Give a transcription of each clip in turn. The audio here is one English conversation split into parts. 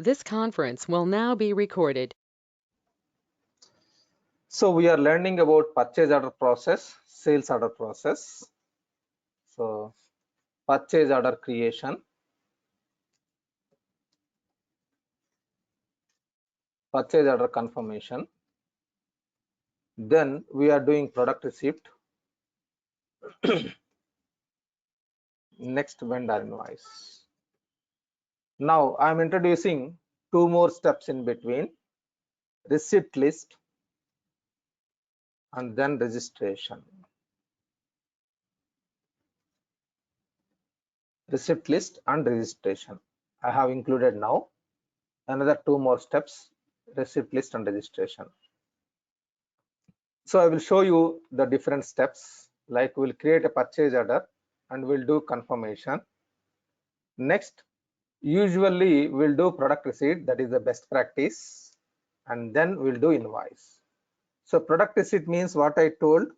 This conference will now be recorded. So we are learning about purchase order process, sales order process. So purchase order creation, purchase order confirmation. Then we are doing product receipt. Next, vendor invoice. Now I am introducing two more steps in between: receipt list and then registration. Receipt list and registration I have included now. Another two more steps: receipt list and registration. So I will show you the different steps. Like we'll create a purchase order and we'll do confirmation. Next, usually we'll do product receipt, that is the best practice, and then we'll do invoice. So product receipt means what I told.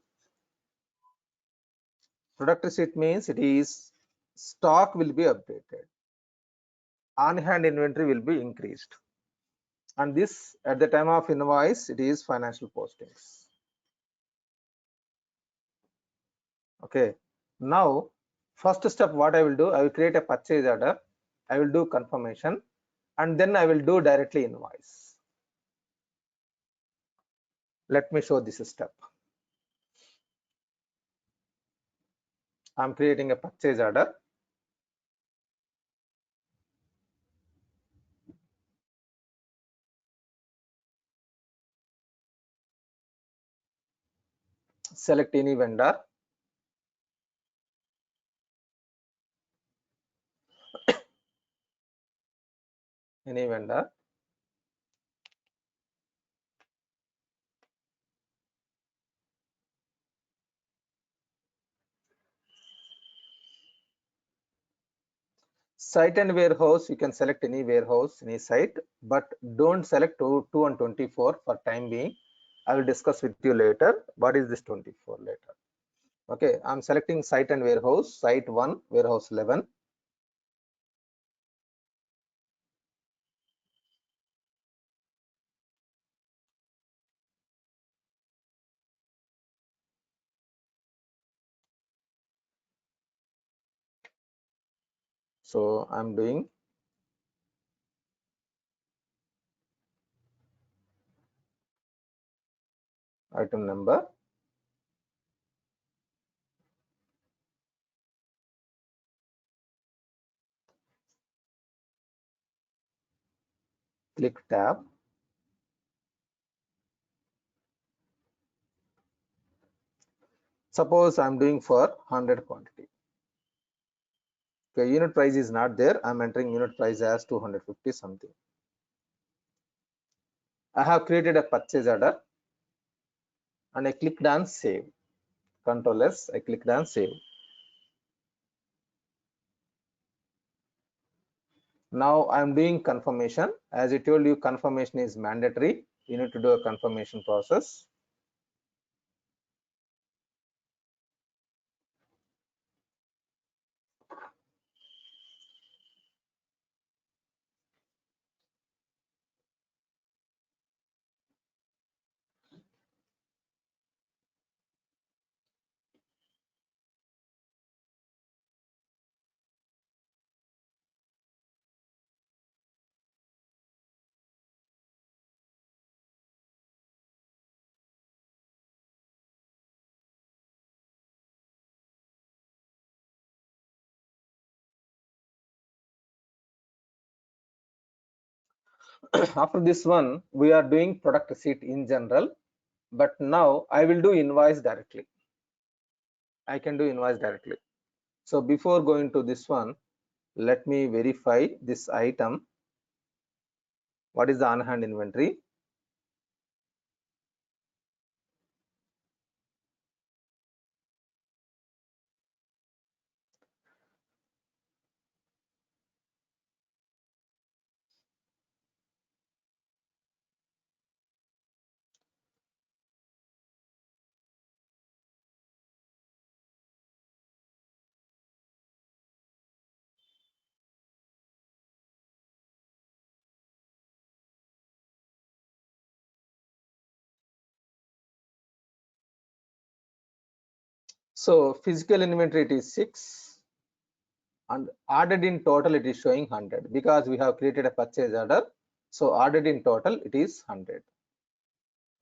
Product receipt means it is stock will be updated, on hand inventory will be increased, and this at the time of invoice it is financial postings. Okay, now first step what I will do, I will create a purchase order, I will do confirmation, and then I will do directly invoice. Let me show this step. I'm creating a purchase order. Select any vendor. Any vendor. Site and warehouse, you can select any warehouse, any site, but don't select 2 and 24 for time being. I will discuss with you later what is this 24 later. Okay, I'm selecting site and warehouse, site 1, warehouse 11. So I'm doing item number, click tab. Suppose I'm doing for 100 quantity. Okay, unit price is not there. I'm entering unit price as 250 something. I have created a purchase order and I clicked on save. Control S, I clicked on save. Now I'm doing confirmation. As I told you, confirmation is mandatory. You need to do a confirmation process. After this one, we are doing product receipt in general, but now I will do invoice directly. I can do invoice directly. So before going to this one, let me verify this item. What is the on hand inventory? So physical inventory it is 6 and ordered in total it is showing 100 because we have created a purchase order. So ordered in total it is 100.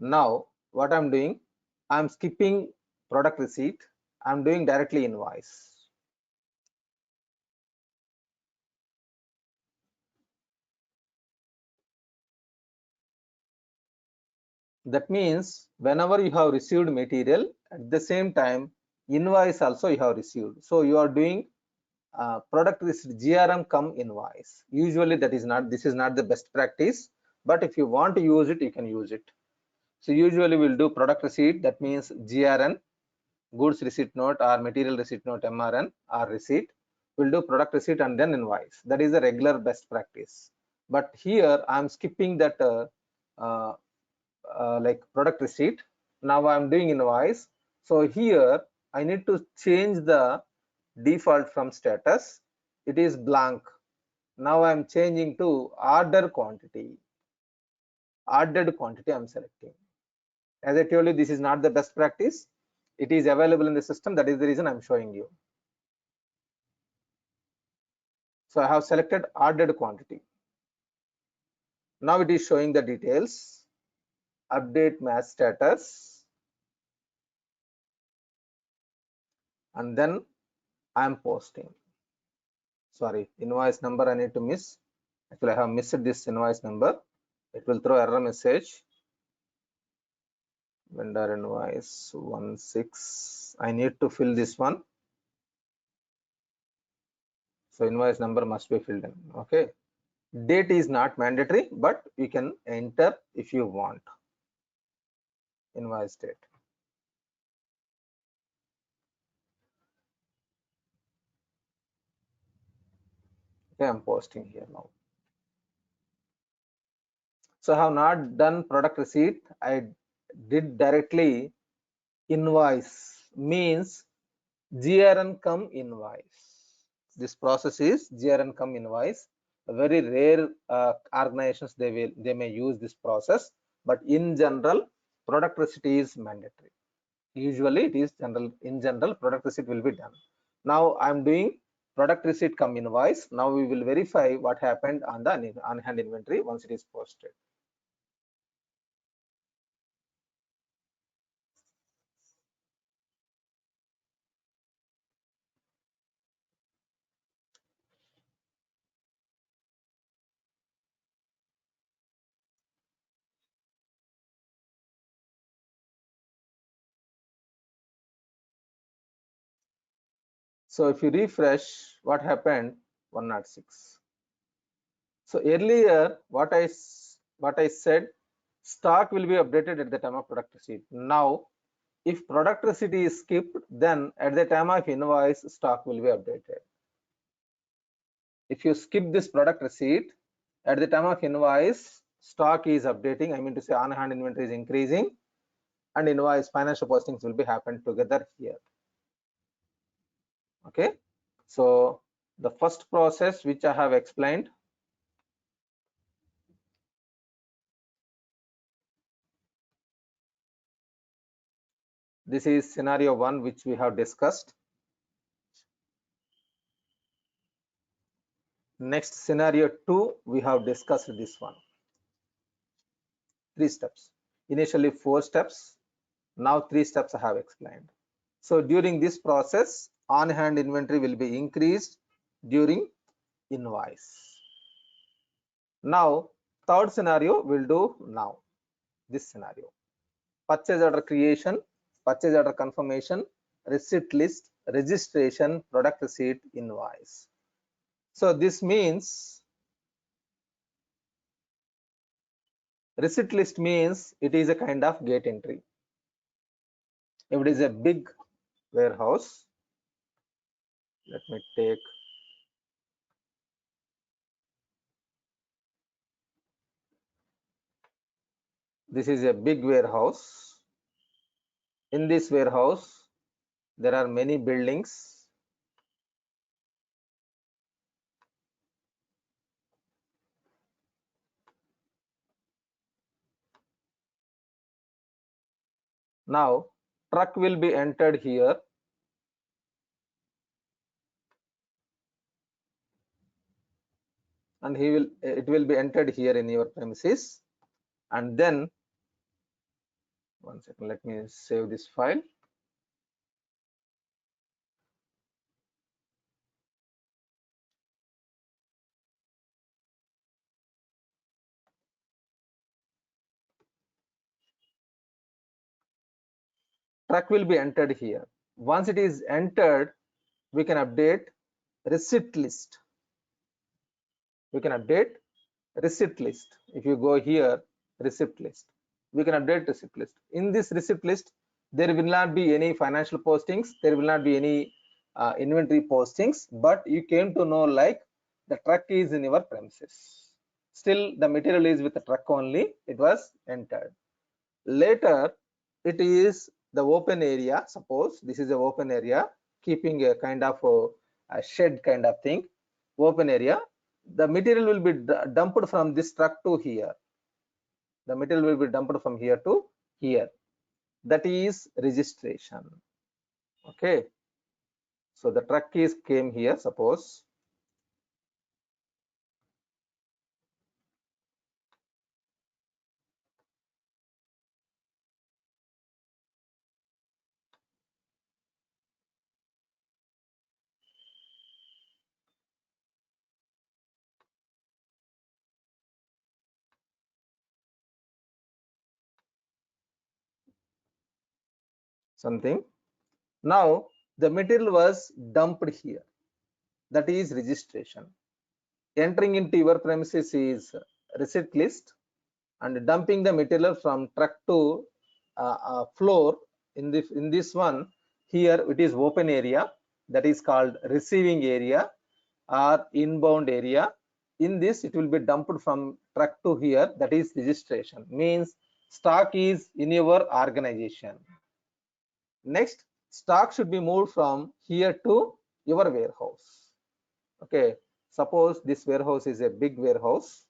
Now what I'm doing, I'm skipping product receipt. I'm doing directly invoice. That means whenever you have received material, at the same time invoice also you have received. So you are doing product receipt GRM come invoice. Usually this is not the best practice, but if you want to use it, you can use it. So usually we'll do product receipt, that means GRN, goods receipt note or material receipt note MRN or receipt. We'll do product receipt and then invoice. That is a regular best practice. But here I'm skipping that uh, like product receipt. Now I'm doing invoice. So here I need to change the default from status. It is blank. Now I'm changing to order quantity. Ordered quantity I'm selecting. As I told you, this is not the best practice. It is available in the system. That is the reason I'm showing you. So I have selected ordered quantity. Now it is showing the details. Update match status. And then I'm posting. Sorry, invoice number I need to miss. Actually, I have missed this invoice number. It will throw error message. Vendor invoice 16. I need to fill this one. So invoice number must be filled in. Okay. Date is not mandatory, but you can enter if you want. Invoice date. Okay, I'm posting here now. So I have not done product receipt. I did directly invoice, means GRN come invoice. This process is GRN come invoice. Very rare organizations they may use this process, but in general product receipt is mandatory. Usually it is general. In general, product receipt will be done. Now I'm doing product receipt come invoice. Now we will verify what happened on the on hand inventory once it is posted. So if you refresh, what happened? 106. So earlier what I said, stock will be updated at the time of product receipt. Now if product receipt is skipped, then at the time of invoice stock will be updated. If you skip this product receipt, at the time of invoice stock is updating. I mean to say on hand inventory is increasing and invoice financial postings will be happen together here. Okay, so the first process which I have explained, this is scenario 1 which we have discussed. Next scenario 2 we have discussed this one. 3 steps. Initially 4 steps. Now 3 steps I have explained. So during this process, on hand inventory will be increased during invoice. Now third scenario we'll do now. This scenario: purchase order creation, purchase order confirmation, receipt list, registration, product receipt, invoice. So this means receipt list means it is a kind of gate entry. If it is a big warehouse, let me take this is a big warehouse. In this warehouse there are many buildings. Now truck will be entered here. and it will be entered here in your premises. And then, one second, let me save this file. Truck will be entered here. Once it is entered, we can update receipt list. We can update receipt list. If you go here, receipt list, we can update receipt list. In this receipt list, there will not be any financial postings, there will not be any inventory postings, but you came to know like the truck is in your premises. Still the material is with the truck only, it was entered. Later it is the open area. Suppose this is a open area, keeping a kind of a shed kind of thing, open area. The material will be dumped from this truck to here. The material will be dumped from here to here. That is registration. Okay. So the truck is came here, suppose. Something. Now the material was dumped here. That is registration. Entering into your premises is receipt list, and dumping the material from truck to floor in this one here, it is open area, that is called receiving area or inbound area. In this it will be dumped from truck to here, that is registration, means stock is in your organization. Next, stock should be moved from here to your warehouse. Okay, suppose this warehouse is a big warehouse.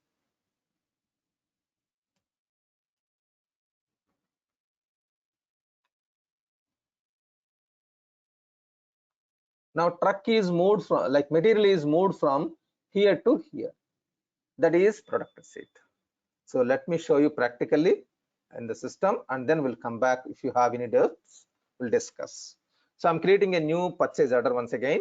Now truck is moved from, like material is moved from here to here, that is product receipt. So let me show you practically in the system, and then we'll come back. If you have any doubts, we'll discuss. So I'm creating a new purchase order once again.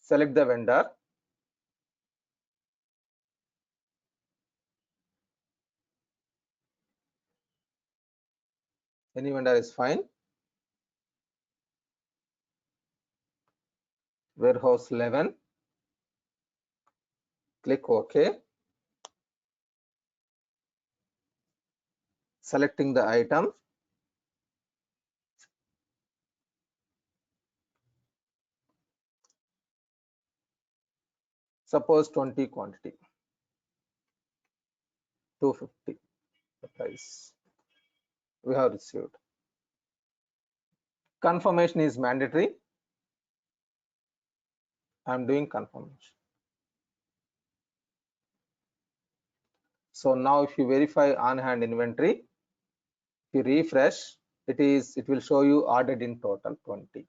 Select the vendor. Any vendor is fine. Warehouse 11. Click OK. Selecting the item. Suppose 20 quantity. 250 the price. We have received. Confirmation is mandatory. I'm doing confirmation. So now if you verify on hand inventory, if you refresh, it will show you ordered in total 20.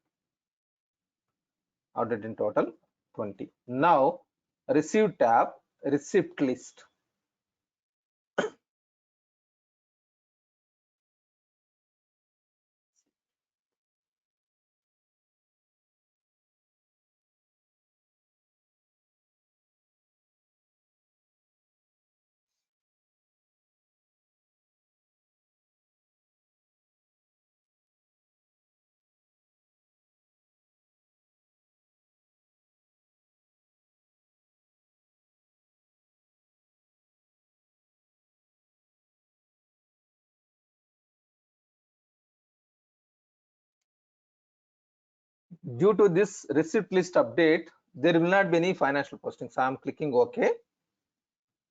Ordered in total 20. Now receive tab, receipt list. Due to this receipt list update, there will not be any financial postings. I am clicking OK.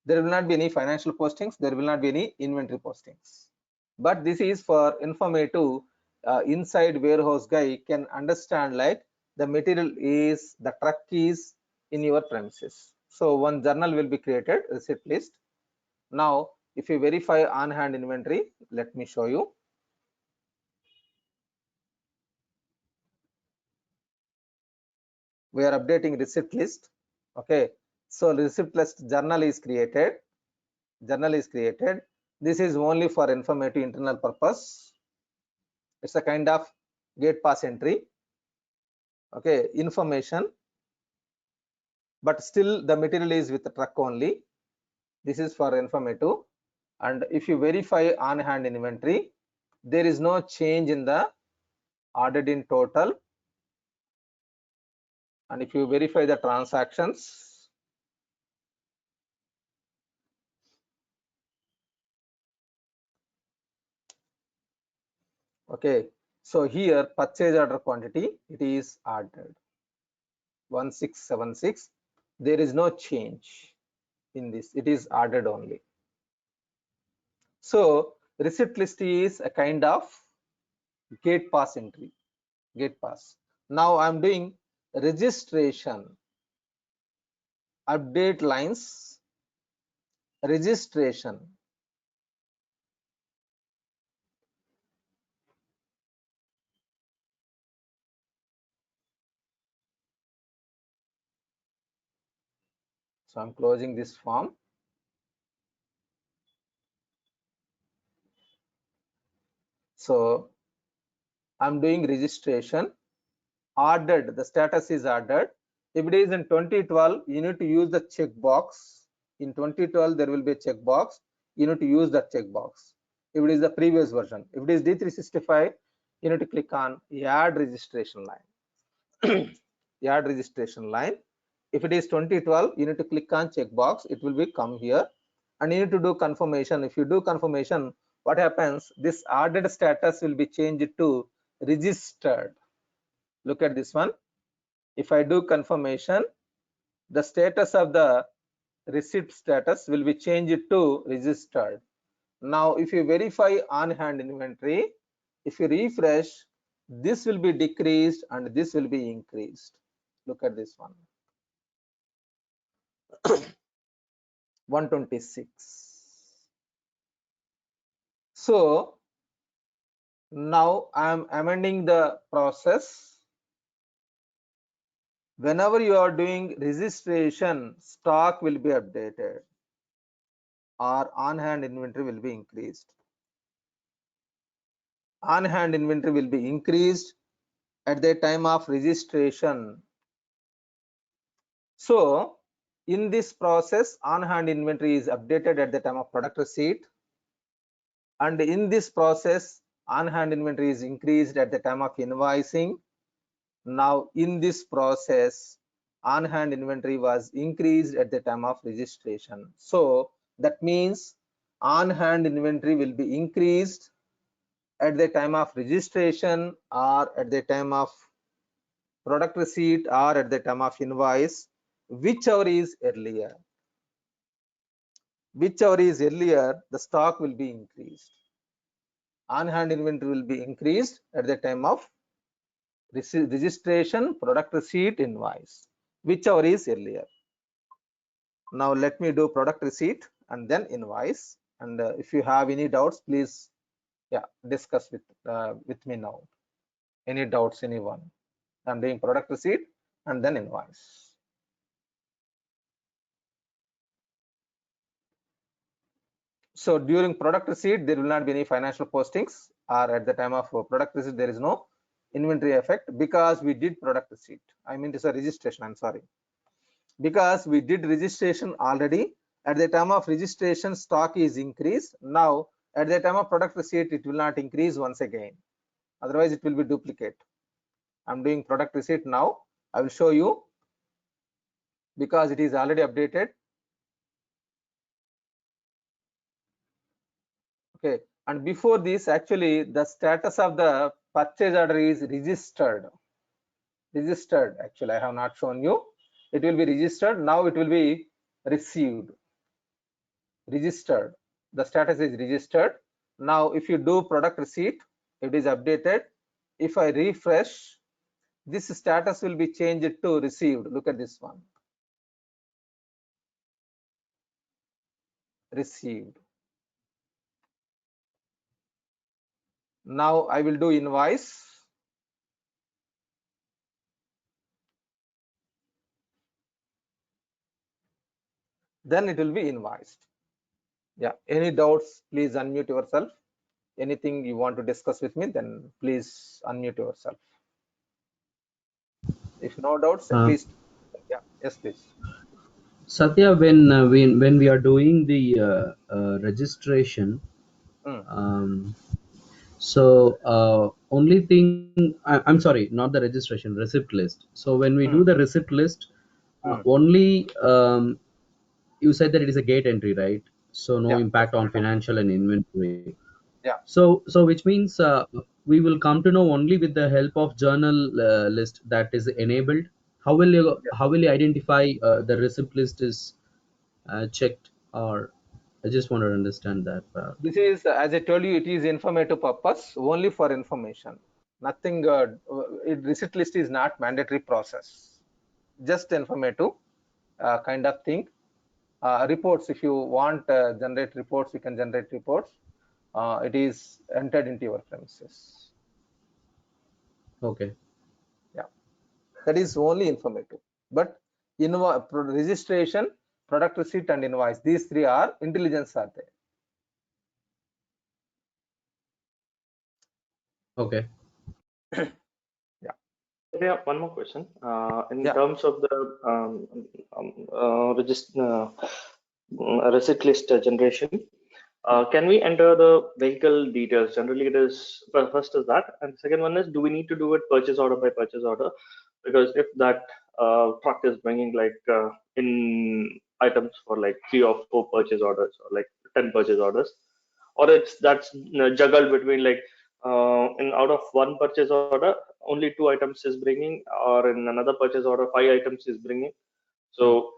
There will not be any financial postings. There will not be any inventory postings. But this is for informative. Inside warehouse guy can understand like the material is, the truck is in your premises. So one journal will be created, receipt list. Now if you verify on hand inventory, let me show you. we are updating receipt list. Okay, so receipt list journal is created. This is only for informative internal purpose. It's a kind of gate pass entry. Okay, information, but still the material is with the truck only. This is for informative. And if you verify on hand inventory, there is no change in the ordered in total. And if you verify the transactions, okay, so here purchase order quantity, it is ordered 1676. There is no change in this, it is ordered only. So receipt list is a kind of gate pass entry, gate pass. Now I'm doing registration, update lines, registration. So I'm closing this form. So I'm doing registration, ordered, the status is ordered. If it is in 2012, you need to use the checkbox. In 2012, there will be a checkbox. You need to use that checkbox. If it is the previous version, if it is D365, you need to click on add registration line. Add registration line. If it is 2012, you need to click on checkbox. It will be come here, and you need to do confirmation. If you do confirmation, what happens? This ordered status will be changed to registered. Look at this one. If I do confirmation, the status of the receipt status will be changed to registered. Now if you verify on hand inventory, if you refresh, this will be decreased and this will be increased. Look at this one. 126. So now I am amending the process. Whenever you are doing registration, stock will be updated or on hand inventory will be increased. On hand inventory will be increased at the time of registration. So in this process, on hand inventory is updated at the time of product receipt, and in this process, on hand inventory is increased at the time of invoicing. Now in this process, on hand inventory was increased at the time of registration. So that means on hand inventory will be increased at the time of registration or at the time of product receipt or at the time of invoice, whichever is earlier. Whichever is earlier, the stock will be increased. On hand inventory will be increased at the time of registration, product receipt, invoice, whichever is earlier. Now let me do product receipt and then invoice, and if you have any doubts, please discuss with me now. Any doubts, anyone? I'm doing product receipt and then invoice. So during product receipt, there will not be any financial postings, or at the time of product receipt, there is no inventory effect because we did product receipt. I mean, it's a registration. I'm sorry. Because we did registration already. At the time of registration, stock is increased. Now, at the time of product receipt, it will not increase once again. Otherwise, it will be duplicate. I'm doing product receipt now. I will show you because it is already updated. Okay, and before this, actually the status of the purchase order is registered. Actually, I have not shown you. It will be registered. Now it will be received. Registered. The status is registered. Now if you do product receipt, it is updated. If I refresh, this status will be changed to received. Look at this one. Received. Now I will do invoice. then it will be invoiced. Yeah, any doubts, please unmute yourself. Anything you want to discuss with me, then please unmute yourself. If no doubts, at least, yeah, yes, please. Satya, when we are doing the registration, so only thing I'm sorry, not the registration, receipt list. So when we do the receipt list, only you said that it is a gate entry, right? So no Yeah, impact on financial and inventory. yeah. So which means we will come to know only with the help of journal list that is enabled. How will you identify the receipt list is checked? Or I just want to understand that part. This is, as I told you, it is informative purpose, only for information. Nothing, receipt list is not mandatory process, just informative kind of thing. Reports, if you want generate reports, you can generate reports. It is entered into your premises. Okay. Yeah, that is only informative. But registration, product receipt, and invoice, these three are intelligence are there. Okay. Yeah, one more question. In terms of the receipt list generation, can we enter the vehicle details? Generally, it is first is that, and the second one is, do we need to do it purchase order by purchase order? Because if that truck is bringing like in items for like 3 or 4 purchase orders or like 10 purchase orders, or that's juggled between like in out of one purchase order only 2 items is bringing, or in another purchase order 5 items is bringing. So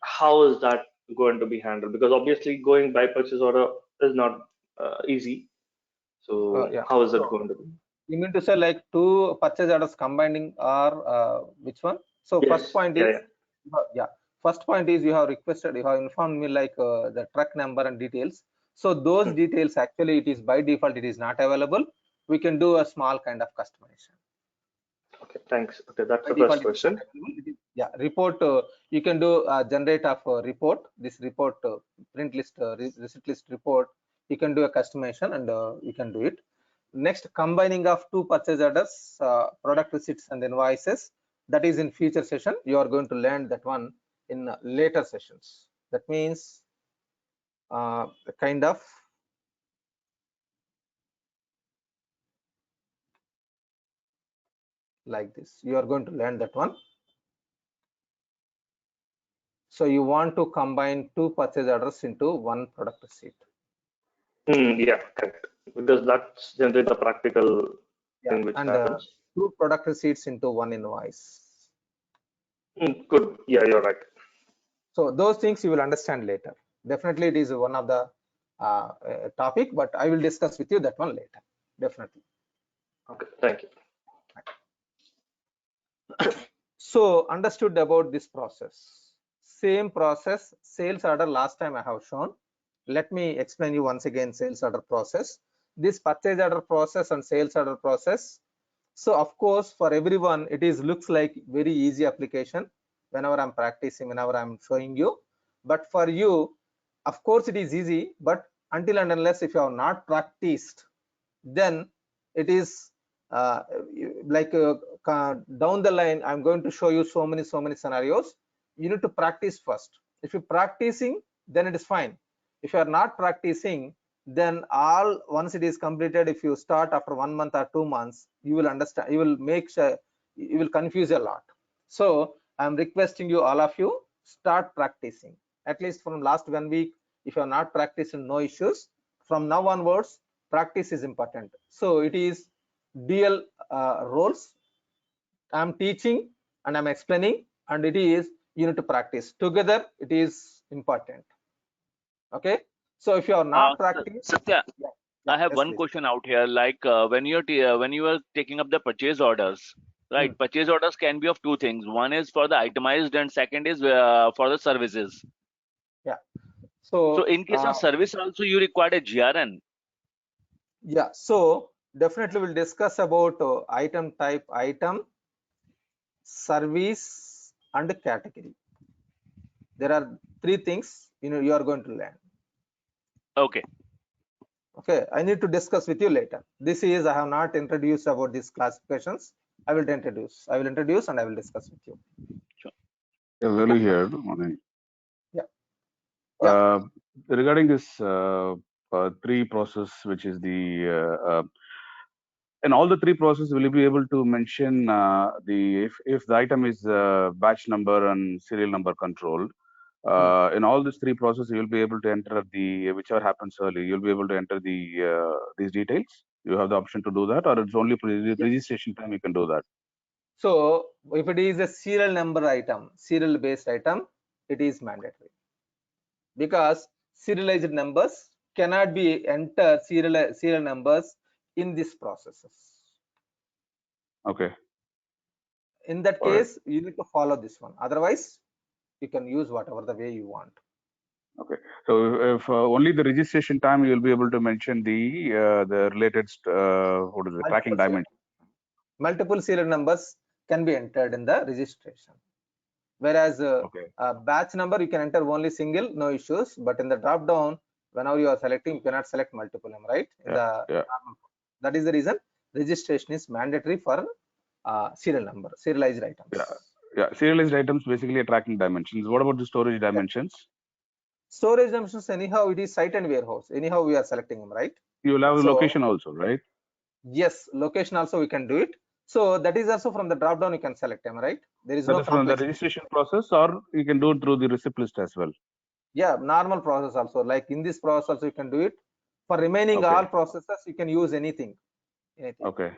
how is that going to be handled? Because obviously going by purchase order is not easy. So how is that going to be? You mean to say like 2 purchase orders combining, or which one? So yes. First point is, first point is you have requested, you have informed me like the truck number and details. So those details, actually it is by default, it is not available. We can do a small kind of customization. Okay, thanks. Okay, that's the first question. Yeah, report, you can do generate of report, this report print list, receipt list report, you can do a customization, and you can do it. Next, combining of 2 purchase orders, product receipts and invoices, that is in future session. You are going to learn that one in later sessions. That means kind of like this. You are going to learn that one. So you want to combine 2 purchase orders into 1 product receipt. Yeah, correct. Because that's generally the practical thing which happens. 2 product receipts into 1 invoice. Good. Yeah, you're right. So those things you will understand later. Definitely, it is one of the topic, but I will discuss with you that one later. Definitely. Okay, thank you. So understood about this process. Same process, sales order last time I have shown. Let me explain you once again sales order process. This purchase order process and sales order process. So of course, for everyone, it is looks like very easy application whenever I'm practicing, whenever I'm showing you. But for you, of course, it is easy, but until and unless if you have not practiced, then it is like down the line, I'm going to show you so many scenarios. You need to practice first. If you're practicing, then it is fine. If you are not practicing, then all once it is completed, if you start after 1 month or 2 months, you will understand, you will make sure, you will confuse a lot. So I'm requesting you, all of you, start practicing. At least from last 1 week, if you are not practicing, no issues. From now onwards, practice is important. So it is dual roles. I'm teaching and I'm explaining, and it is you need to practice together. It is important. Okay. So if you are not practicing, Satya, I have one question out here. Like when you are taking up the purchase orders, right? Purchase orders can be of 2 things. One is for the itemized, and second is for the services. Yeah. So in case of service also, you require a GRN. Yeah. So definitely we'll discuss about item type, item, service, and category. There are 3 things you are going to learn. Okay. Okay, I need to discuss with you later. This is, I have not introduced about these classifications. I will introduce and I will discuss with you. Yeah, Velu here. Good morning. Yeah. Yeah. Regarding this 3 process, which is in all the 3 processes, will you be able to mention if the item is batch number and serial number controlled? In all these 3 processes, you'll be able to enter whichever happens early. You'll be able to enter these details. You have the option to do that, or it's only registration time you can do that. So if it is a serial number item, serial based item, it is mandatory, because serialized numbers cannot be enter serial numbers in these processes. Okay. In that All right. case, you need to follow this one. Otherwise, you can use whatever the way you want. Okay. So if only the registration time, you'll be able to mention the related tracking dimension. Multiple serial numbers can be entered in the registration. Whereas batch number, you can enter only single, no issues. But in the drop down, whenever you are selecting, you cannot select multiple, right? That is the reason registration is mandatory for serial number, serialized items. Yeah, serialized items basically are tracking dimensions. What about the storage dimensions? Storage dimensions, anyhow, it is site and warehouse. Anyhow, we are selecting them, right? You will have a location also, right? Yes, location also we can do it. So that is also from the drop down you can select them, right? There is no from the registration process, or you can do it through the receipt list as well. Yeah, normal process also. Like in this process also you can do it. For remaining all processes, you can use anything. Okay.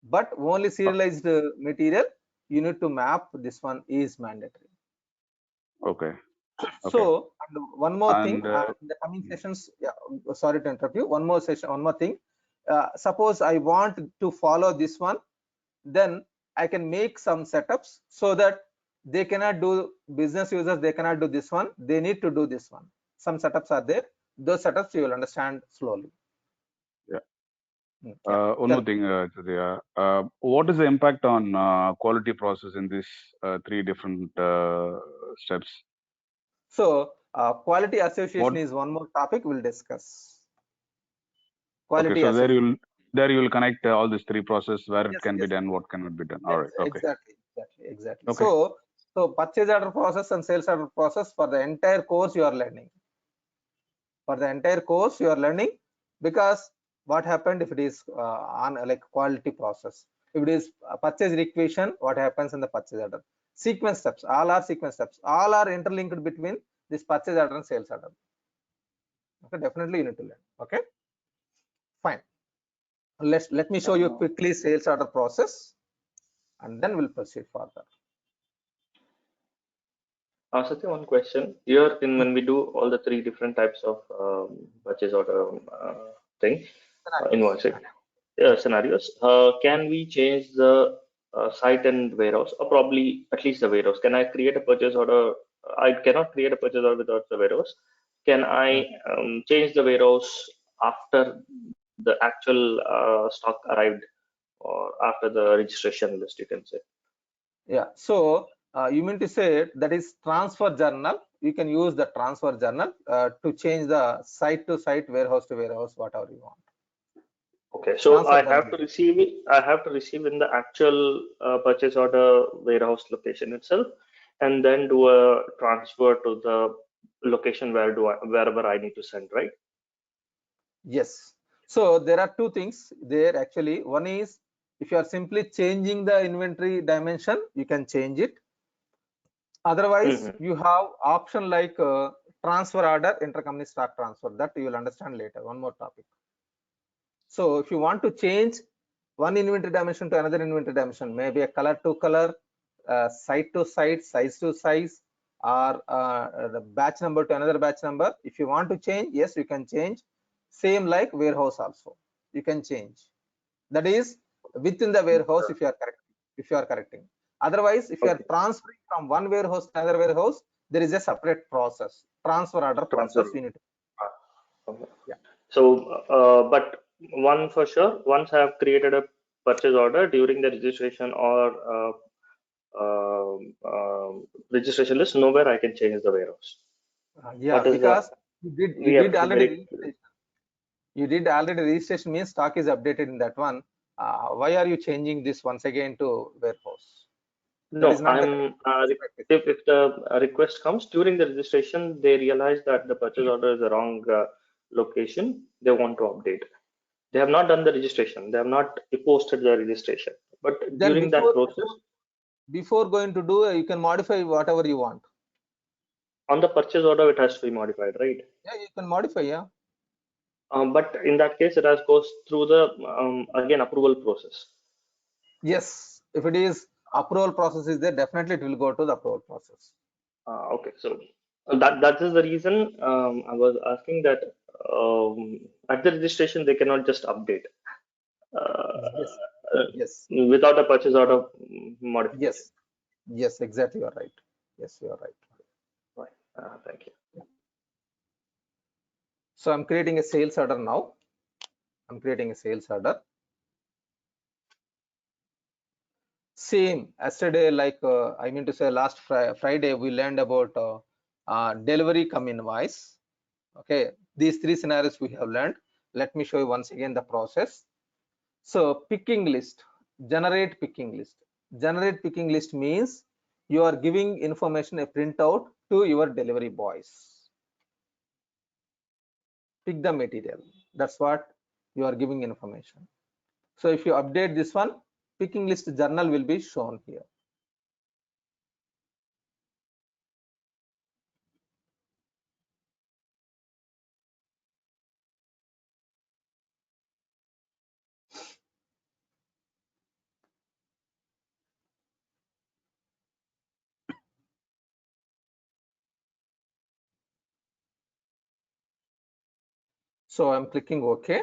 But only serialized material, you need to map. This one is mandatory. Okay. So and one more thing, in the coming sessions, sorry to interrupt you. One more thing. Suppose I want to follow this one, then I can make some setups so that they cannot do, business users, they cannot do this one. They need to do this one. Some setups are there. Those setups you will understand slowly. Yeah. One more thing, what is the impact on quality process in these 3 different steps? So quality association is one more topic we'll discuss. Quality so there you will connect all these 3 processes where it can be done, what cannot be done. All right. Okay. Exactly. Okay. So purchase order process and sales order process, for the entire course you are learning. Because what happened if it is on like quality process? If it is a purchase requisition, what happens in the purchase order? Sequence steps, all are sequence steps. All are interlinked between this purchase order and sales order. Okay, definitely you need to learn. Okay, fine. Let me show you quickly sales order process, and then we'll proceed further. Satya, one question here. When we do all the 3 different types of purchase order invoicing scenarios, can we change the site and warehouse, or probably at least the warehouse? Can I create a purchase order? I cannot create a purchase order without the warehouse. Can I change the warehouse after the actual stock arrived, or after the registration list, you can say? Yeah. So you mean to say that is transfer journal? You can use the transfer journal to change the site to site, warehouse to warehouse, whatever you want. Okay, so I have to receive it. I have to receive in the actual purchase order warehouse location itself, and then do a transfer to the location wherever I need to send, right? Yes. So there are 2 things there actually. One is, if you are simply changing the inventory dimension, you can change it. Otherwise, you have option like transfer order, intercompany stock transfer. That you will understand later. One more topic. So if you want to change one inventory dimension to another inventory dimension, maybe a color to color, site to site, size to size, or the batch number to another batch number. If you want to change, yes, you can change. Same like warehouse also, you can change. That is within the warehouse if you are correcting. Otherwise, if you are transferring from one warehouse to another warehouse, there is a separate process, transfer order process. We need to. Yeah. So, but one for sure, once I have created a purchase order during the registration or registration list, nowhere I can change the warehouse. Yeah, What is because we have to be very registration. You did already registration means stock is updated in that one. Why are you changing this once again to warehouse? no. That is not I'm if the request comes during the registration, they realize that the purchase order is the wrong location. They want to update. They have not done the registration. They have not posted the registration. But then during that process, before going to do, you can modify whatever you want. on the purchase order, it has to be modified, right? Yeah, you can modify. Yeah. But in that case, it has goes through the again approval process. Yes, if it is approval process is there, definitely it will go to the approval process. Okay, so that is the reason I was asking that at the registration they cannot just update Yes. Yes. without a purchase order modification. Yes. Yes, exactly. You are right. Yes, you are right. Right. Thank you. So I'm creating a sales order now. I'm creating a sales order. Same yesterday, like I mean to say last Friday, we learned about delivery come invoice. Okay, these three scenarios we have learned. Let me show you once again the process. So picking list, generate picking list. Generate picking list means you are giving information a printout to your delivery boys. Pick the material. That's what you are giving information. So if you update this one, picking list journal will be shown here. So I'm clicking OK.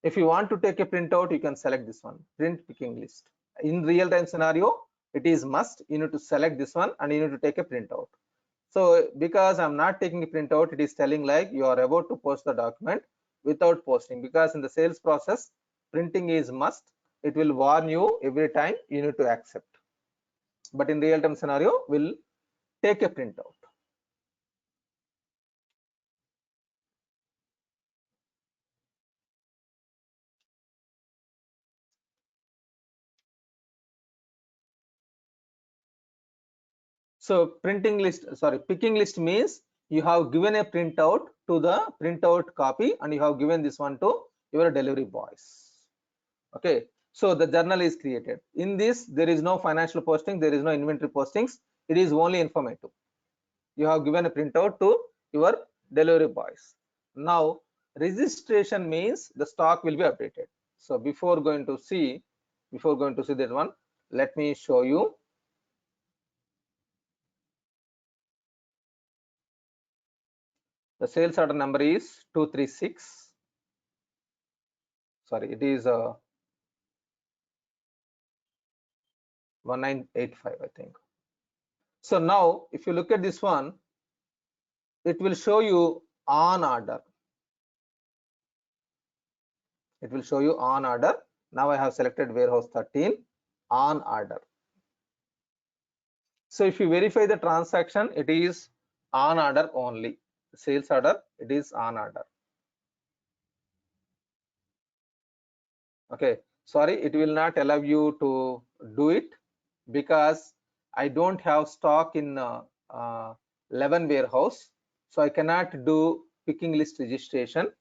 If you want to take a printout, you can select this one, print picking list. In real-time scenario, it is must. You need to select this one and you need to take a printout. So because I'm not taking a printout, it is telling like you are about to post the document without posting, because in the sales process, printing is must. It will warn you every time you need to accept. But in real-time scenario, we'll take a printout. So printing list, sorry, picking list means you have given a printout to the printout copy and you have given this one to your delivery boys. Okay, so the journal is created. In this, there is no financial posting, there is no inventory postings. It is only informative. You have given a printout to your delivery boys. Now, registration means the stock will be updated. So before going to see that one, let me show you. The sales order number is 236. Sorry, it is 1985, I think. So now, if you look at this one, it will show you on order. It will show you on order. Now I have selected warehouse 13 on order. So if you verify the transaction, it is on order only. Sales order, it is on order. Okay, sorry, it will not allow you to do it because I don't have stock in 11 warehouse, so I cannot do picking list registration.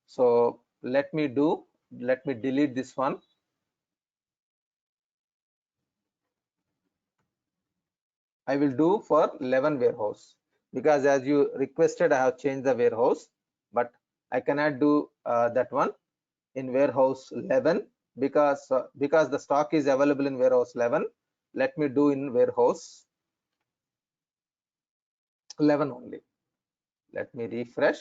So let me delete this one. I will do for 11 warehouse, because as you requested, I have changed the warehouse, but I cannot do that one in warehouse 11 because the stock is available in warehouse 11. Let me do in warehouse 11 only. Let me refresh.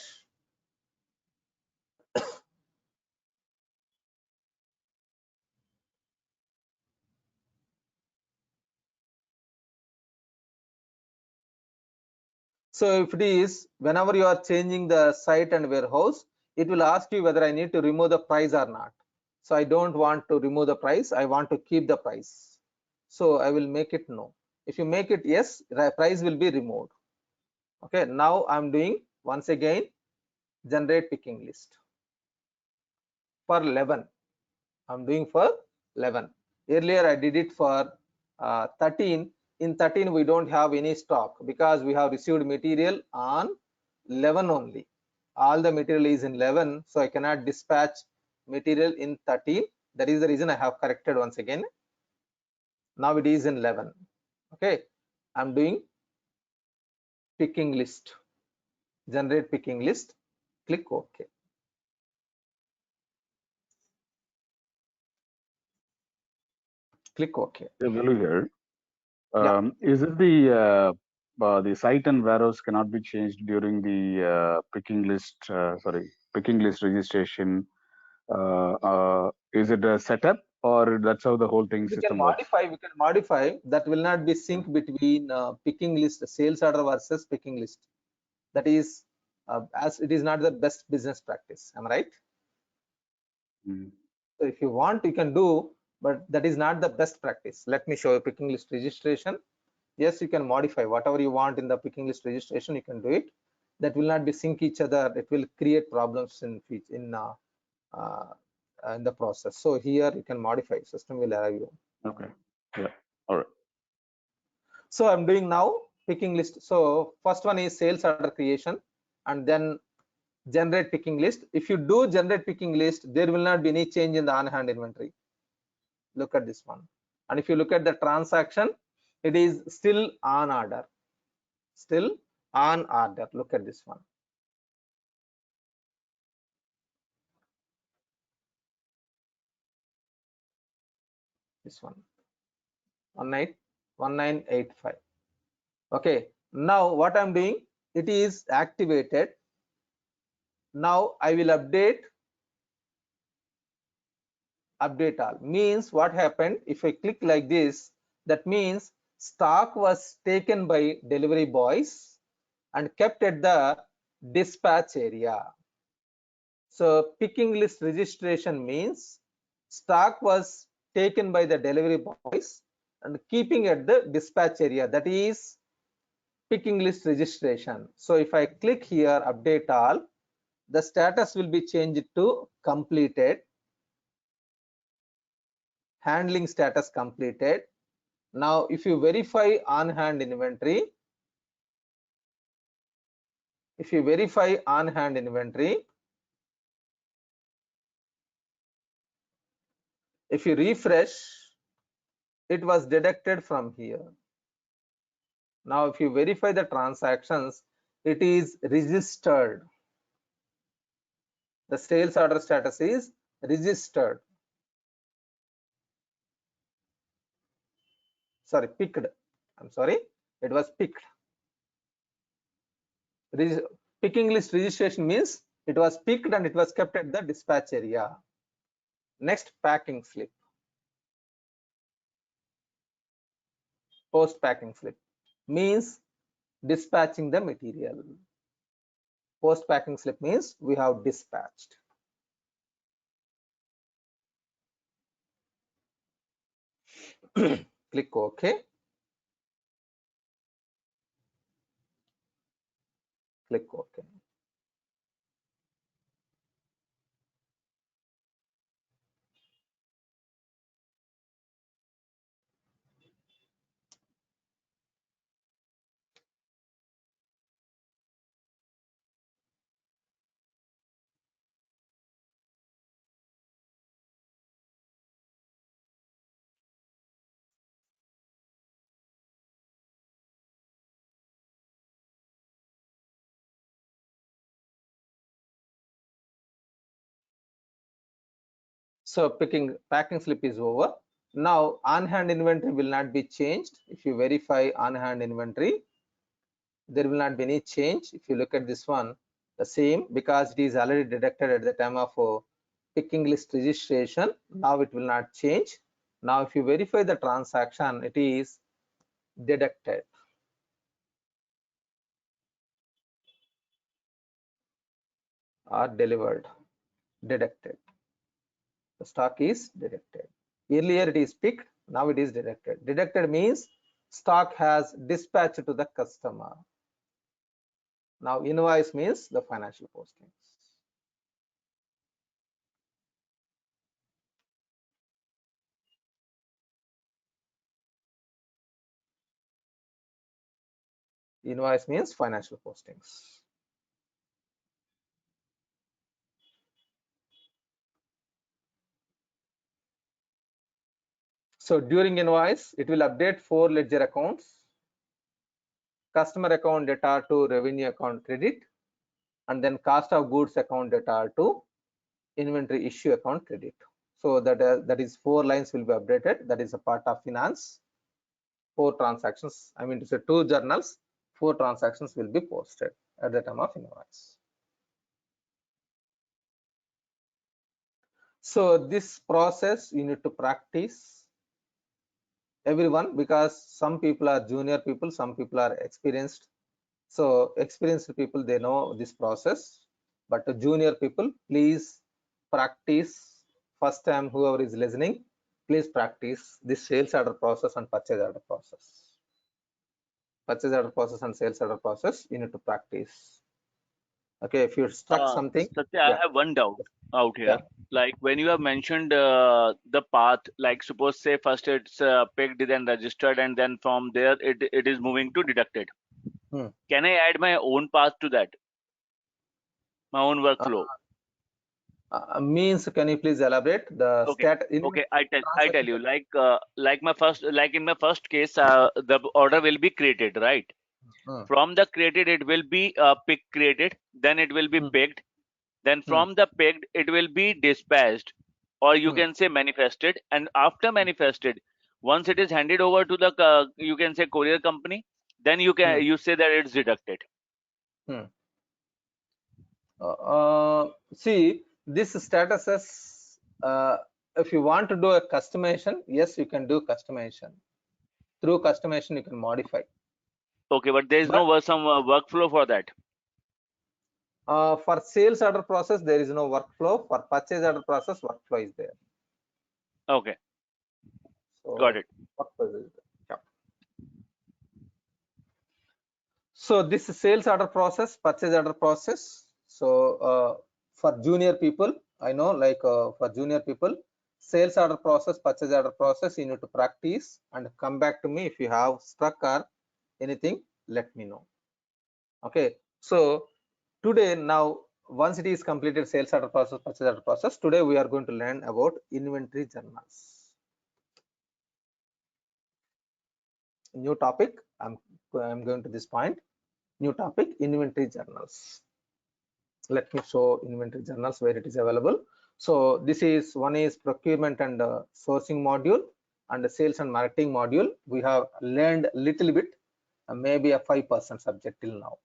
So if it is, whenever you are changing the site and warehouse, it will ask you whether I need to remove the price or not. So I don't want to remove the price. I want to keep the price. So I will make it no. If you make it yes, price will be removed. Okay, now I'm doing once again generate picking list for 11. I'm doing for 11. Earlier I did it for 13. In 13 we don't have any stock because we have received material on 11 only. All the material is in 11, so I cannot dispatch material in 13. That is the reason I have corrected once again. Now it is in 11. Okay, I'm doing picking list, generate picking list, click OK. Click OK. Velu here. Yeah. Is it the site and warehouse cannot be changed during the picking list? Picking list registration. Is it a setup, or that's how the whole thing We can system works? modify. We can modify. That will not be sync between picking list, sales order versus picking list. That is, as it is not the best business practice. Am I right? Mm. So if you want, you can do, but that is not the best practice. Let me show you picking list registration. Yes, you can modify whatever you want in the picking list registration. You can do it. That will not be sync each other. It will create problems in the process. So here you can modify. System will allow you. Okay. Yeah. All right. So I'm doing now picking list. So first one is sales order creation, and then generate picking list. If you do generate picking list, there will not be any change in the on-hand inventory. Look at this one. And if you look at the transaction, it is still on order. Still on order. Look at this one. This one. 1985. Okay. Now what I'm doing, it is activated. Now I will update all. Means what happened if I click like this, that means stock was taken by delivery boys and kept at the dispatch area. So picking list registration means stock was taken by the delivery boys and keeping at the dispatch area. That is picking list registration. So if I click here update all, the status will be changed to completed. Handling status completed. Now if you verify on hand inventory, if you refresh, it was deducted from here. Now if you verify the transactions, it is registered. The sales order status is registered. Sorry, picked. I'm sorry, it was picked. Picking list registration means it was picked and it was kept at the dispatch area. Next, packing slip. Post packing slip means dispatching the material. Post packing slip means we have dispatched. Click OK. Click OK. So packing slip is over. Now on-hand inventory will not be changed. If you verify on-hand inventory, there will not be any change. If you look at this one, the same, because it is already deducted at the time of picking list registration. Now it will not change. Now if you verify the transaction, it is deducted. Or delivered, deducted. The stock is deducted. Earlier it is picked, Now it is deducted. Deducted means stock has dispatched to the customer. Now invoice means the financial postings. Invoice means financial postings. So during invoice, it will update 4 ledger accounts: customer account data to revenue account credit, and then cost of goods account data to inventory issue account credit. So that is 4 lines will be updated. That is a part of finance. 4 transactions, I mean to say 2 journals, 4 transactions will be posted at the time of invoice. So this process you need to practice, everyone, because some people are junior people, some people are experienced. So experienced people, they know this process, but the junior people, please practice. First time whoever is listening, please practice this sales order process and purchase order process. Purchase order process and sales order process, you need to practice. Okay, if you're struck something, Satya, I yeah, have one doubt out here. yeah. Like when you have mentioned the path, like suppose say first it's picked, then registered, and then from there it is moving to deducted. Can I add my own path to that? My own workflow? Means, can you please elaborate the Okay. Okay, I tell you, like in my first case, the order will be created, right? From the created, it will be picked, created, then it will be picked, then from the picked, it will be dispatched, or you can say manifested, and after manifested, once it is handed over to the you can say courier company, then you can you say that it's deducted. See, this statuses, if you want to do a customization, yes, you can do customization. Through customization, you can modify. Okay, but there is no some workflow for that. For sales order process, there is no workflow. For purchase order process, workflow is there. Okay, so got it. Workflow is there. Yeah. So this sales order process, purchase order process. So for junior people, I know, like for junior people, sales order process, purchase order process, you need to practice and come back to me if you have struck or anything, let me know. Okay, so today, now once it is completed, sales order process, purchase order process, today we are going to learn about inventory journals. New topic, I'm going to this point. New topic, inventory journals. Let me show inventory journals where it is available. So this is one is procurement and sourcing module, and the sales and marketing module. We have learned little bit, maybe a 5% subject till now.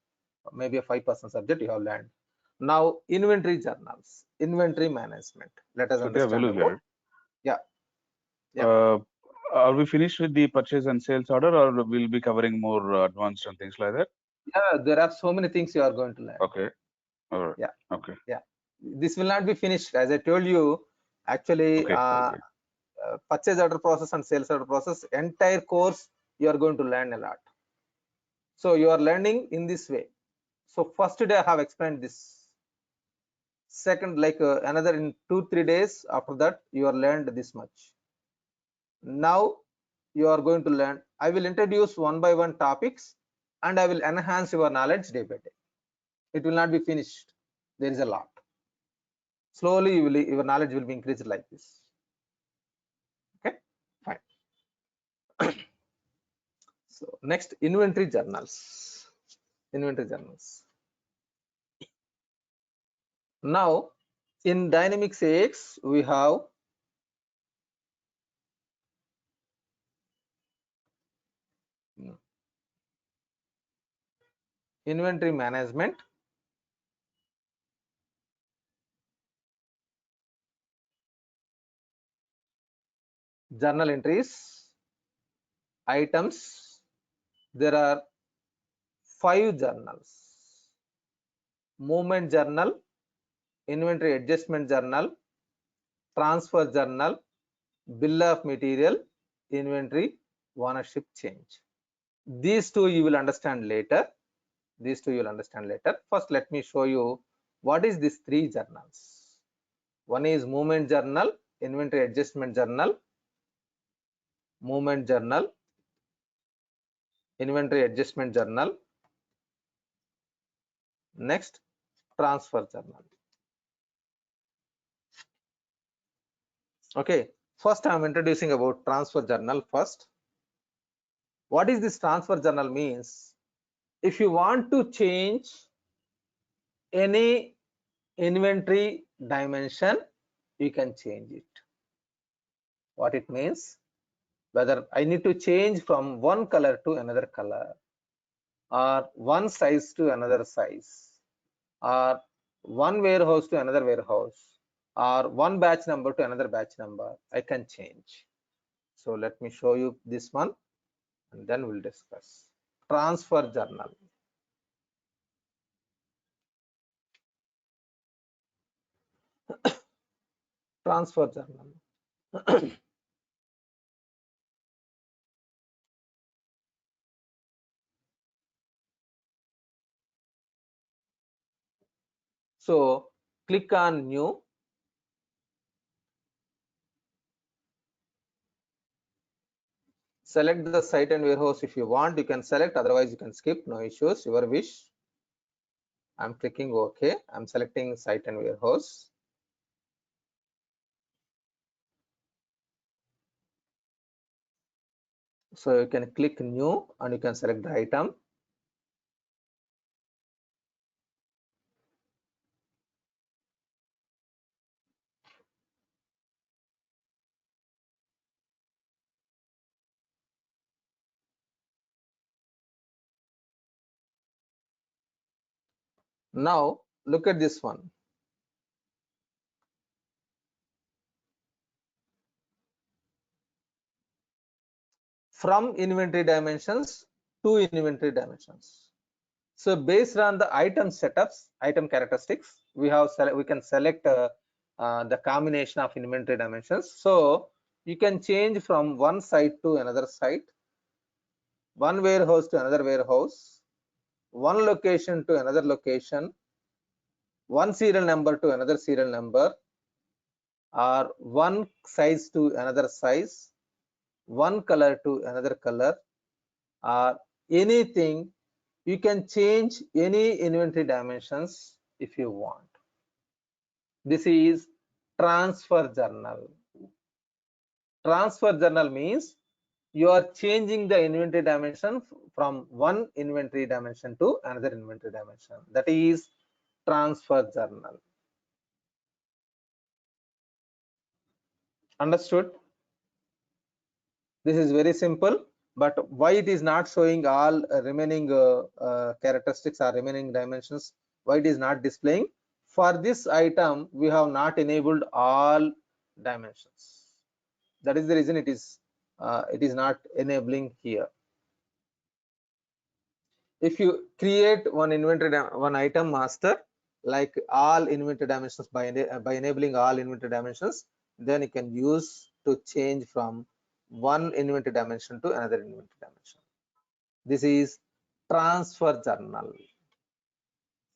Maybe a 5% subject you have learned. Now inventory journals, inventory management. Let us understand about. Yeah. Are we finished with the purchase and sales order, or we'll be covering more advanced and things like that? Yeah, there are so many things you are going to learn. Okay. All right. Yeah. Okay. Yeah. This will not be finished. As I told you, actually, purchase order process and sales order process, entire course, you are going to learn a lot. So you are learning in this way. So first day I have explained this. Second, like another in 2-3 days after that, you are learned this much. Now you are going to learn. I will introduce one by one topics, and I will enhance your knowledge day by day. It will not be finished. There is a lot. Slowly your knowledge will be increased like this. Okay, fine. So next, inventory journals. Inventory journals. Now in Dynamics AX we have inventory management, journal entries, items. There are 5 journals: movement journal, inventory adjustment journal, transfer journal, bill of material, inventory ownership change. These two you will understand later. First, let me show you what is these three journals. One is movement journal, inventory adjustment journal, movement journal, inventory adjustment journal. Next, transfer journal. Okay, first I am introducing about transfer journal first. What is this transfer journal means? If you want to change any inventory dimension, you can change it. What it means? Whether I need to change from one color to another color, or one size to another size, or one warehouse to another warehouse, or one batch number to another batch number, I can change. So let me show you this one and then we'll discuss. Transfer journal. Transfer journal. So click on new. Select the site and warehouse. If you want, you can select, otherwise you can skip, no issues, your wish. I'm clicking OK. I'm selecting site and warehouse. So you can click new and you can select the item. Now look at this one. From inventory dimensions to inventory dimensions. So based on the item setups, item characteristics, we can select the combination of inventory dimensions. So you can change from one site to another site, one warehouse to another warehouse, one location to another location, one serial number to another serial number, or one size to another size, one color to another color, or anything. You can change any inventory dimensions if you want. This is transfer journal. Transfer journal means you are changing the inventory dimension from one inventory dimension to another inventory dimension. That is transfer journal. Understood? This is very simple, but why it is not showing all remaining characteristics or remaining dimensions? Why it is not displaying? For this item, we have not enabled all dimensions. That is the reason it is not enabling here. If you create one item master, like all inventory dimensions by enabling all inventory dimensions, then you can use to change from one inventory dimension to another inventory dimension. This is transfer journal.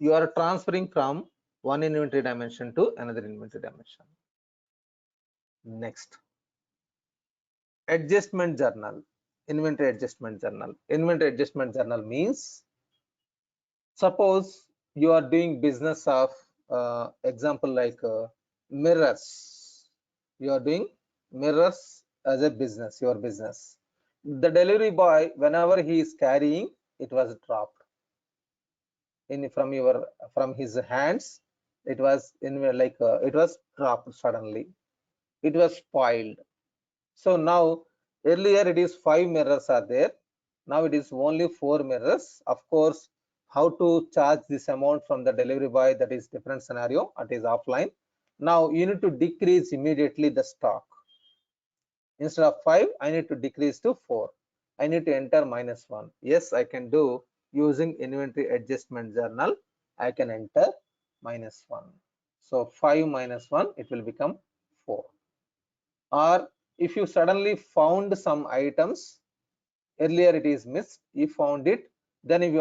You are transferring from one inventory dimension to another inventory dimension. Next, adjustment journal. Inventory adjustment journal. Inventory adjustment journal means, suppose you are doing business of example like mirrors. You are doing mirrors as a business, your business. The delivery boy, whenever he is carrying, it was dropped from his hands. It was it was dropped suddenly. It was spoiled. So now, earlier it is 5 mirrors are there. Now it is only 4 mirrors. Of course, how to charge this amount from the delivery boy, that is different scenario. It is offline. Now you need to decrease immediately the stock. Instead of 5, I need to decrease to 4. I need to enter -1. Yes, I can do using inventory adjustment journal. I can enter -1. So 5 minus 1, it will become 4. Or if you suddenly found some items, earlier it is missed, you found it, then if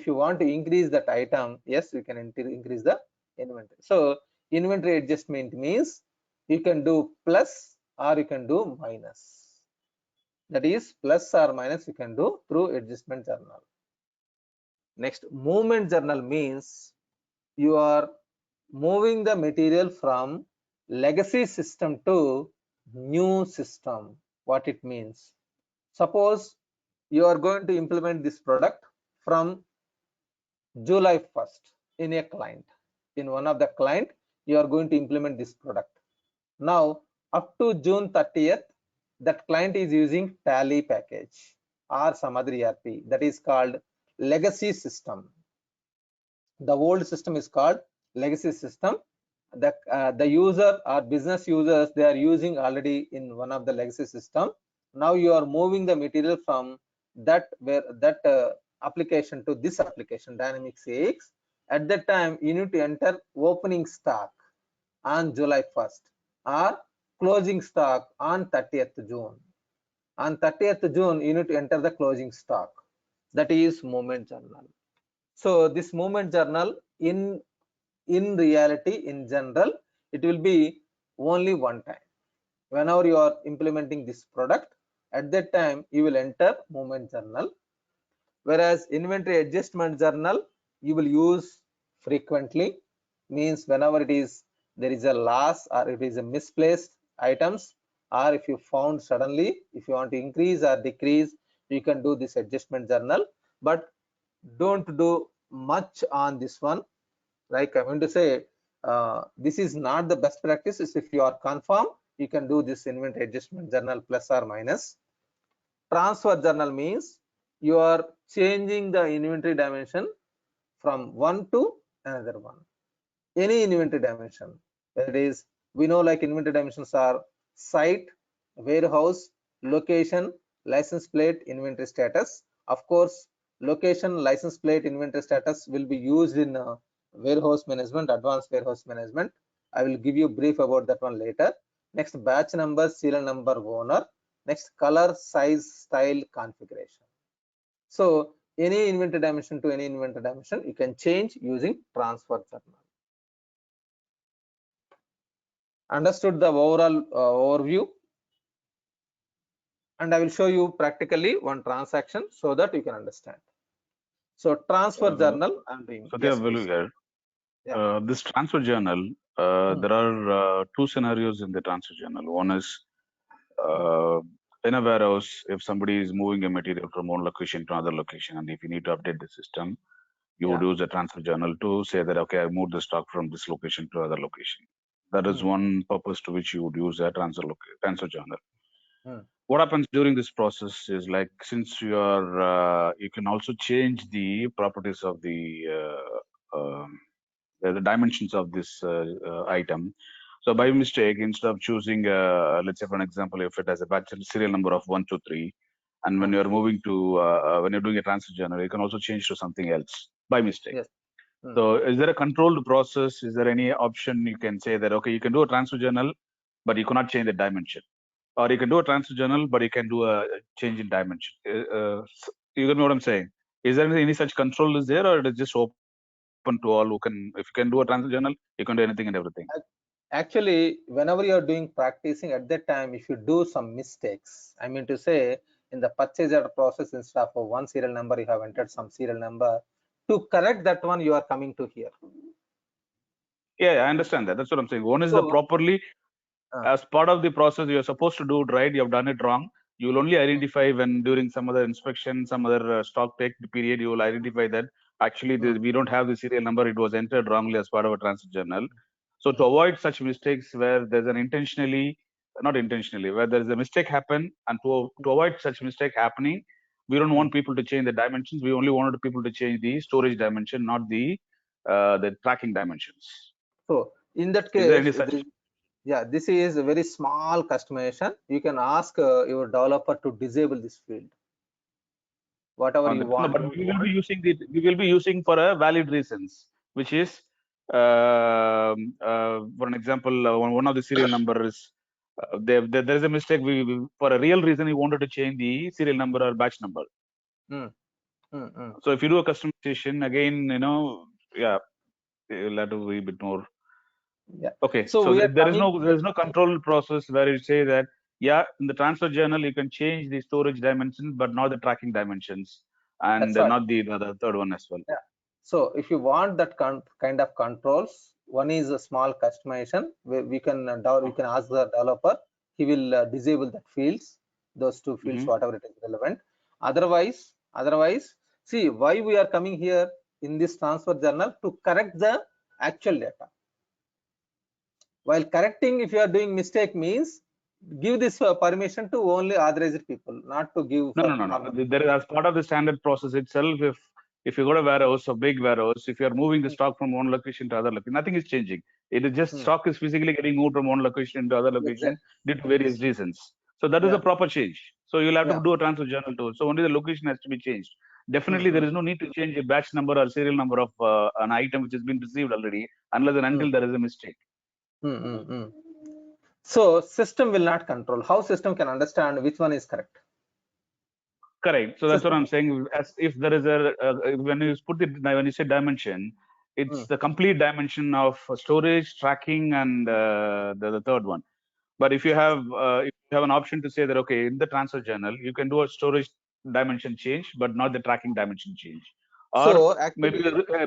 you want to increase that item, yes, you can increase the inventory. So inventory adjustment means you can do plus or you can do minus. That is plus or minus you can do through adjustment journal. Next, movement journal means you are moving the material from legacy system to new system. What it means, suppose you are going to implement this product from July 1st in a client. In one of the client, you are going to implement this product. Now, up to June 30th, that client is using Tally package or some other ERP that is called legacy system. The old system is called legacy system. The user or business users, they are using already in one of the legacy system. Now you are moving the material from that application to this application, Dynamics AX. At that time, you need to enter opening stock on July 1st or closing stock on 30th June. On 30th June, you need to enter the closing stock. That is movement journal. So this movement journal in reality, in general, it will be only one time. Whenever you are implementing this product, at that time you will enter movement journal. Whereas inventory adjustment journal you will use frequently, means whenever there is a loss or it is a misplaced items, or if you found suddenly, if you want to increase or decrease, you can do this adjustment journal. But don't do much on this one. Like I'm going to say, this is not the best practice. If you are confirm, you can do this inventory adjustment journal plus or minus. Transfer journal means you are changing the inventory dimension from one to another one. Any inventory dimension, that is, we know like inventory dimensions are site, warehouse, location, license plate, inventory status. Of course, location, license plate, inventory status will be used in warehouse management, advanced warehouse management. I will give you brief about that one later. Next, batch number, serial number, owner. Next, color, size, style, configuration. So any inventory dimension to any inventory dimension you can change using transfer journal. Understood the overall overview? And I will show you practically one transaction so that you can understand. So transfer journal I'm doing. Satya, Yes, please. here. Yeah. This transfer journal, there are two scenarios in the transfer journal. One is in a warehouse, if somebody is moving a material from one location to another location, and if you need to update the system, you would use a transfer journal to say that, okay, I moved the stock from this location to other location. That is one purpose to which you would use a transfer journal. What happens during this process is, like, since you are, you can also change the properties of the dimensions of this item. So by mistake, instead of choosing, let's say for an example, if it has a batch serial number of 1, 2, 3, and when you're moving to, when you're doing a transfer journal, you can also change to something else by mistake. Yes. So is there a controlled process? Is there any option you can say that, okay, you can do a transfer journal, but you cannot change the dimension? Or you can do a transfer journal, but you can do a change in dimension. You know what I'm saying? Is there any such control is there, or it is just open to all who can? If you can do a transfer journal, you can do anything and everything. Actually, whenever you are doing practicing, at that time, if you do some mistakes, I mean to say, in the purchase order process, instead of one serial number, you have entered some serial number. To correct that one, you are coming to here. Yeah, I understand that. That's what I'm saying. One is the properly, as part of the process, you're supposed to do it right. You have done it wrong. You will only identify when during some other inspection, some other stock take period, you will identify that actually we don't have the serial number. It was entered wrongly as part of a transfer journal. So to avoid such mistakes where there's an intentionally, not intentionally, where there's a mistake happen, and to avoid such mistake happening, we don't want people to change the dimensions. We only wanted people to change the storage dimension, not the tracking dimensions. So in that case, yeah, this is a very small customization. You can ask your developer to disable this field. Whatever you want. No, but we will be using for a valid reasons, which is, for an example, one of the serial number is there is a mistake. For a real reason, we wanted to change the serial number or batch number. So if you do a customization again, yeah, you'll have to be a bit more. Yeah. Okay. So So we are there is no control process where you say that, yeah, in the transfer journal you can change the storage dimensions, but not the tracking dimensions, and That's right. not the third one as well. Yeah. So if you want that kind of controls, one is a small customization where we can ask the developer, he will disable that fields, those two fields, whatever it is relevant. Otherwise, see why we are coming here in this transfer journal to correct the actual data. While correcting, if you are doing mistake, means give this permission to only authorized people, not to give. No. There is, as part of the standard process itself, if you got a warehouse, a big warehouse, if you are moving the stock from one location to other location, nothing is changing. It is just stock is physically getting moved from one location to other location due to various reasons. So that is a proper change. So you'll have to do a transfer journal too. So only the location has to be changed. Definitely, there is no need to change a batch number or serial number of an item which has been received already, unless and until there is a mistake. So system will not control. How system can understand which one is correct? Correct. So that's what I'm saying. As if there is when you say dimension, it's the complete dimension of storage, tracking, and the third one. But if you have an option to say that, okay, in the transfer journal you can do a storage dimension change, but not the tracking dimension change. Or so actually,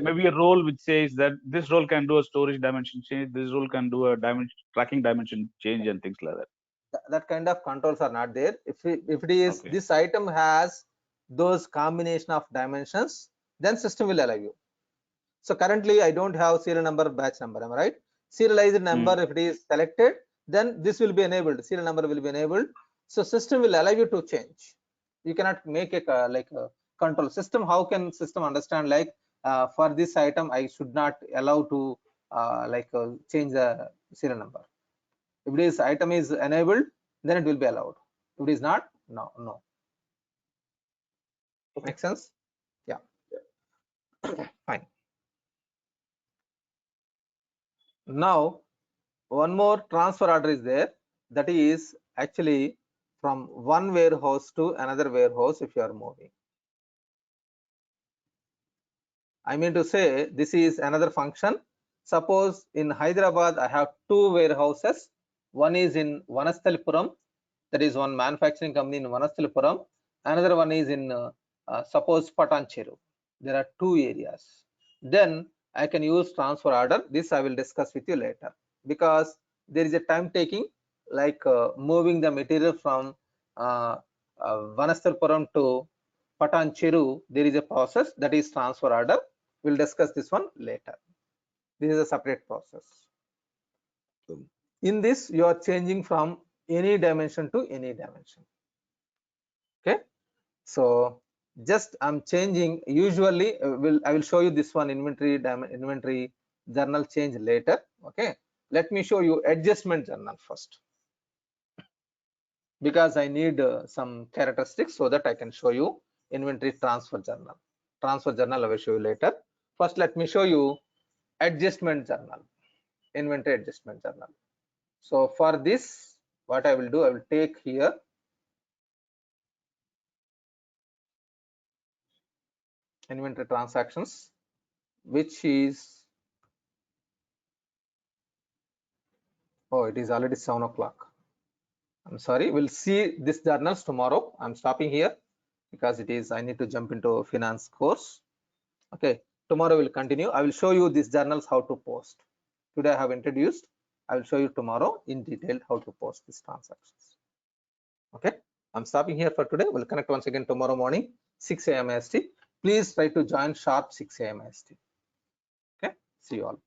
maybe a role which says that this role can do a storage dimension change, this role can do a tracking dimension change, and things like that. That kind of controls are not there. If it is this item has those combination of dimensions, then system will allow you. So currently I don't have serial number, batch number, am I right? Serialized number, if it is selected, then this will be enabled, serial number will be enabled. So system will allow you to change. You cannot make a like a control system. How can system understand like for this item I should not allow to change the serial number? If this item is enabled, then it will be allowed. If it is not, no. Make sense? Yeah. Fine. Now one more transfer order is there, that is actually from one warehouse to another warehouse. If you are moving, I mean to say, this is another function. Suppose in Hyderabad I have two warehouses. One is in Vanasthalipuram, that is one manufacturing company in Vanasthalipuram. Another one is in suppose Patancheru. There are two areas. Then I can use transfer order. This I will discuss with you later, because there is a time taking, like moving the material from Vanasthalipuram to Patancheru. There is a process, that is transfer order. We'll discuss this one later. This is a separate process. In this, you are changing from any dimension to any dimension. Okay, so just I'm changing. Usually I will show you this one, inventory journal change later. Okay, let me show you adjustment journal first, because I need some characteristics so that I can show you inventory transfer journal. Transfer journal I will show you later. First, let me show you adjustment journal, inventory adjustment journal. So for this, what I will do, I will take here inventory transactions, which is, oh, it is already 7 o'clock. I'm sorry, we'll see this journals tomorrow. I'm stopping here because it is, I need to jump into finance course. Okay, tomorrow we'll continue. I will show you these journals how to post. Today I have introduced. I will show you tomorrow in detail how to post these transactions. Okay, I'm stopping here for today. We'll connect once again tomorrow morning, 6 a.m. IST. Please try to join sharp 6 a.m. IST. Okay, see you all.